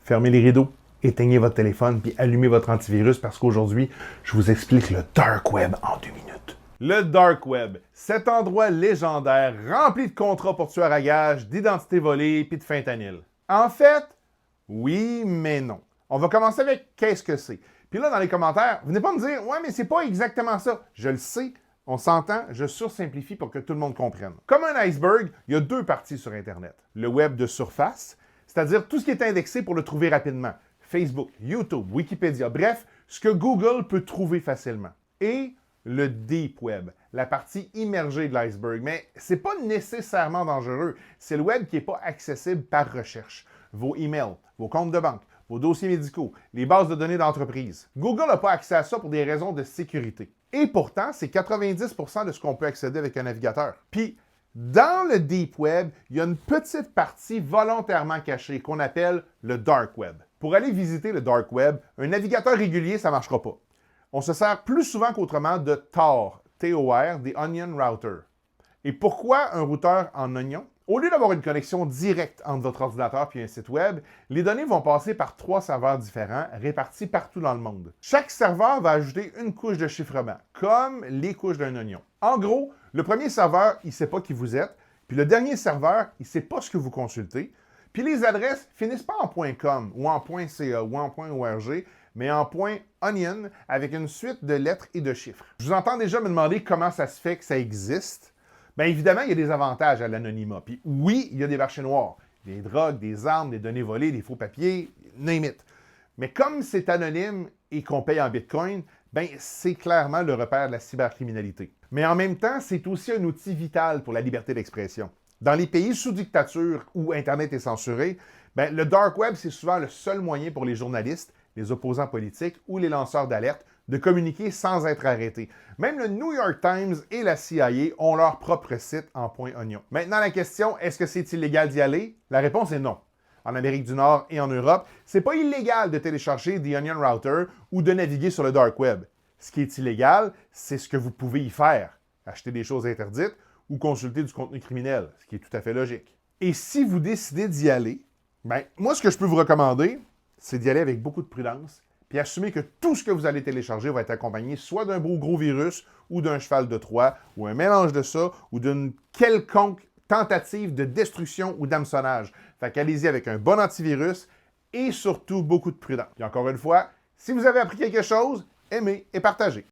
fermez les rideaux, éteignez votre téléphone puis allumez votre antivirus parce qu'aujourd'hui, je vous explique le Dark Web en 2 minutes. Le Dark Web, cet endroit légendaire rempli de contrats pour tueurs à gages, d'identités volées puis de fentanyl. En fait, oui, mais non. On va commencer avec qu'est-ce que c'est. Puis là, dans les commentaires, venez pas me dire « Ouais, mais c'est pas exactement ça. » Je le sais, on s'entend, je sursimplifie pour que tout le monde comprenne. Comme un iceberg, il y a 2 parties sur Internet. Le web de surface, c'est-à-dire tout ce qui est indexé pour le trouver rapidement. Facebook, YouTube, Wikipédia, bref, ce que Google peut trouver facilement. Et le deep web, la partie immergée de l'iceberg. Mais c'est pas nécessairement dangereux. C'est le web qui n'est pas accessible par recherche. Vos emails, vos comptes de banque, vos dossiers médicaux, les bases de données d'entreprise. Google n'a pas accès à ça pour des raisons de sécurité. Et pourtant, c'est 90% de ce qu'on peut accéder avec un navigateur. Puis, dans le Deep Web, il y a une petite partie volontairement cachée qu'on appelle le Dark Web. Pour aller visiter le Dark Web, un navigateur régulier, ça ne marchera pas. On se sert plus souvent qu'autrement de Tor, T-O-R, des Onion Router. Et pourquoi un routeur en oignon? Au lieu d'avoir une connexion directe entre votre ordinateur et un site web, les données vont passer par 3 serveurs différents répartis partout dans le monde. Chaque serveur va ajouter une couche de chiffrement, comme les couches d'un oignon. En gros, le premier serveur, il ne sait pas qui vous êtes, puis le dernier serveur, il ne sait pas ce que vous consultez, puis les adresses finissent pas en .com ou en .ca ou en .org, mais en .onion avec une suite de lettres et de chiffres. Je vous entends déjà me demander comment ça se fait que ça existe. Bien évidemment, il y a des avantages à l'anonymat. Puis oui, il y a des marchés noirs. Des drogues, des armes, des données volées, des faux papiers, name it. Mais comme c'est anonyme et qu'on paye en bitcoin, bien c'est clairement le repère de la cybercriminalité. Mais en même temps, c'est aussi un outil vital pour la liberté d'expression. Dans les pays sous dictature où Internet est censuré, bien, le Dark Web, c'est souvent le seul moyen pour les journalistes, les opposants politiques ou les lanceurs d'alerte de communiquer sans être arrêtés. Même le New York Times et la CIA ont leur propre site en .onion. Maintenant, la question, est-ce que c'est illégal d'y aller? La réponse est non. En Amérique du Nord et en Europe, c'est pas illégal de télécharger The Onion Router ou de naviguer sur le Dark Web. Ce qui est illégal, c'est ce que vous pouvez y faire. Acheter des choses interdites ou consulter du contenu criminel, ce qui est tout à fait logique. Et si vous décidez d'y aller, ben, moi, ce que je peux vous recommander, c'est d'y aller avec beaucoup de prudence, puis assumer que tout ce que vous allez télécharger va être accompagné soit d'un beau gros virus ou d'un cheval de Troie, ou un mélange de ça, ou d'une quelconque tentative de destruction ou d'hameçonnage. Fait qu'allez-y avec un bon antivirus et surtout beaucoup de prudence. Et encore une fois, si vous avez appris quelque chose, aimez et partagez.